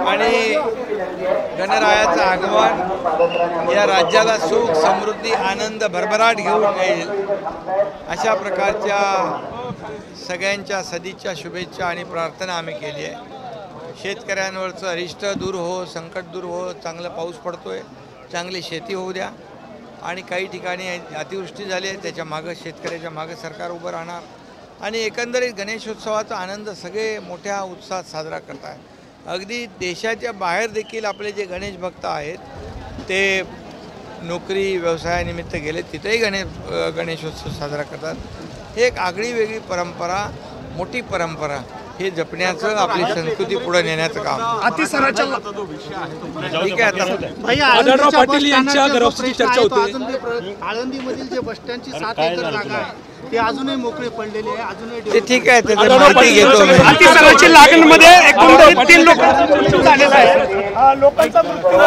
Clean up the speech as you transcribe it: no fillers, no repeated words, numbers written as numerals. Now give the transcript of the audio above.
आणि गणरायाचं आगमन या राज्याला सुख समृद्धी आनंद भरभराट घेऊन येईल अशा प्रकारच्या सगळ्यांच्या सदिच्छा शुभेच्छा आणि प्रार्थना आम्ही केली आहे। शेतकऱ्यांवरचं अरिष्ट दूर हो, संकट दूर हो, चांगला पाऊस पडतोय, चांगली शेती होऊ द्या आणि काही ठिकाणी अतिवृष्टी झाली आहे त्याच्या मागे शेतकऱ्याच्या मागे सरकार उभं राहणार आणि एकंदरीत गणेशोत्सवाचा आनंद सगळे मोठ्या उत्साहात साजरा करतात। अगदी देशाच्या बाहेर देखील आपले जे गणेश भक्त आहेत ते नोकरी व्यवसायानिमित्त गेले तिथेही गणेशोत्सव साजरा करतात। हे एक आगळी वेगळी परंपरा, मोठी परंपरा हे जपण्याचं आपली संस्कृती पुढे नेण्याचं काम अतिसराच्या ठीक आहे। आता आढळराव पाटील यांच्या घराची चर्चा होती। आळंदीमधील जे बस स्टँडची 7 एकर जागा आहे ते अजूनही मोकळे पडलेले आहे, अजूनही ते ठीक आहे, त्याची माहिती घेतो मी। अतिसराची लागणमध्ये एकूण 3 लोक मृत्यू झालेला आहे। लोकांचा मृत्यू